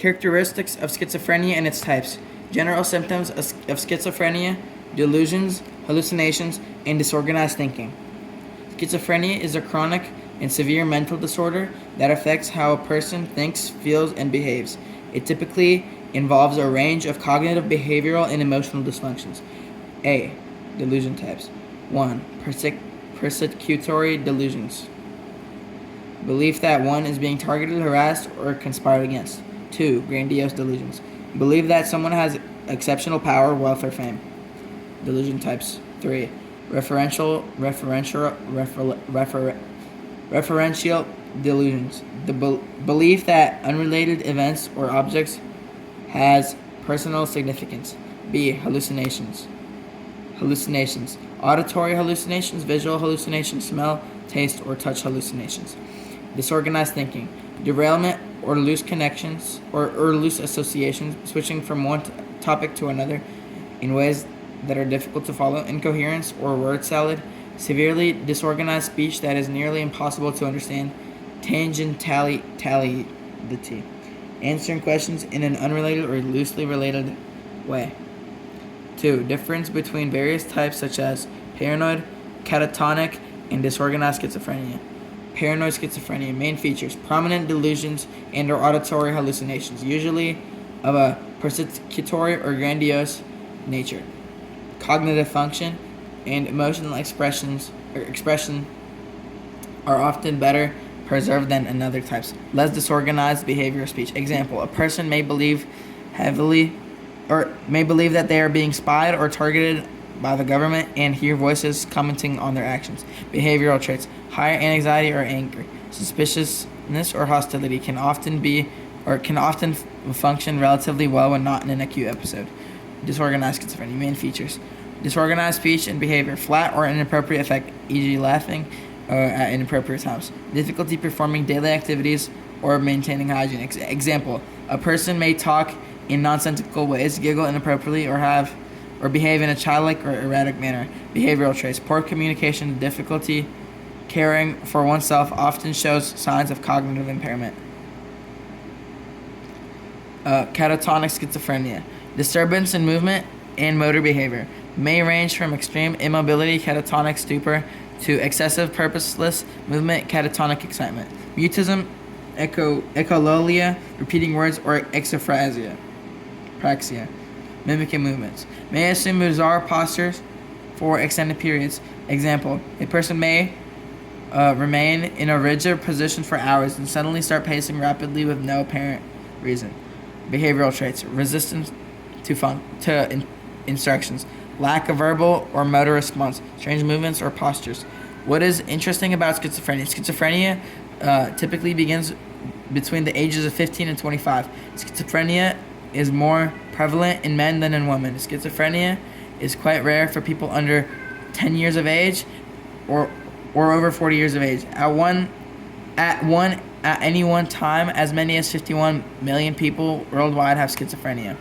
Characteristics of schizophrenia and its types. General symptoms of schizophrenia: delusions, hallucinations, and disorganized thinking. Schizophrenia is a chronic and severe mental disorder that affects how a person thinks, feels, and behaves. It typically involves a range of cognitive, behavioral, and emotional dysfunctions. A. Delusion types. 1. Persecutory delusions. Belief that one is being targeted, harassed, or conspired against. 2. Grandiose delusions. Believe that someone has exceptional power, wealth, or fame. Delusion types. 3. Referential delusions. The belief that unrelated events or objects has personal significance. B. Hallucinations. Auditory hallucinations, visual hallucinations, smell, taste, or touch hallucinations. Disorganized thinking. Derailment or loose connections or loose associations, switching from one topic to another in ways that are difficult to follow. Incoherence or word salad. Severely disorganized speech that is nearly impossible to understand. Tangentiality. Answering questions in an unrelated or loosely related way. 2. Difference between various types such as paranoid, catatonic, and disorganized schizophrenia. Paranoid schizophrenia. Main features: prominent delusions and or auditory hallucinations, usually of a persecutory or grandiose nature. Cognitive function and emotional expression are often better preserved than in other types. Less disorganized behavior or speech. Example: a person may believe that they are being spied or targeted by the government and hear voices commenting on their actions. Behavioral traits: higher anxiety or anger, suspiciousness or hostility can often function relatively well when not in an acute episode. Disorganized schizophrenia. Main features: disorganized speech and behavior, flat or inappropriate affect, e.g. laughing at inappropriate times. Difficulty performing daily activities or maintaining hygiene. Example: a person may talk in nonsensical ways, giggle inappropriately, or behave in a childlike or erratic manner. Behavioral traits: poor communication, difficulty caring for oneself, often shows signs of cognitive impairment. Catatonic schizophrenia. Disturbance in movement and motor behavior. May range from extreme immobility, catatonic stupor, to excessive purposeless movement, catatonic excitement. Mutism, echolalia, repeating words, or exophrasia. Praxia, mimicking movements. May assume bizarre postures for extended periods. Example: a person may remain in a rigid position for hours and suddenly start pacing rapidly with no apparent reason. Behavioral traits: resistance to instructions, lack of verbal or motor response, strange movements or postures. What is interesting about schizophrenia? Schizophrenia typically begins between the ages of 15 and 25. Schizophrenia is more prevalent in men than in women. Schizophrenia is quite rare for people under 10 years of age or over 40 years of age. At any one time, as many as 51 million people worldwide have schizophrenia.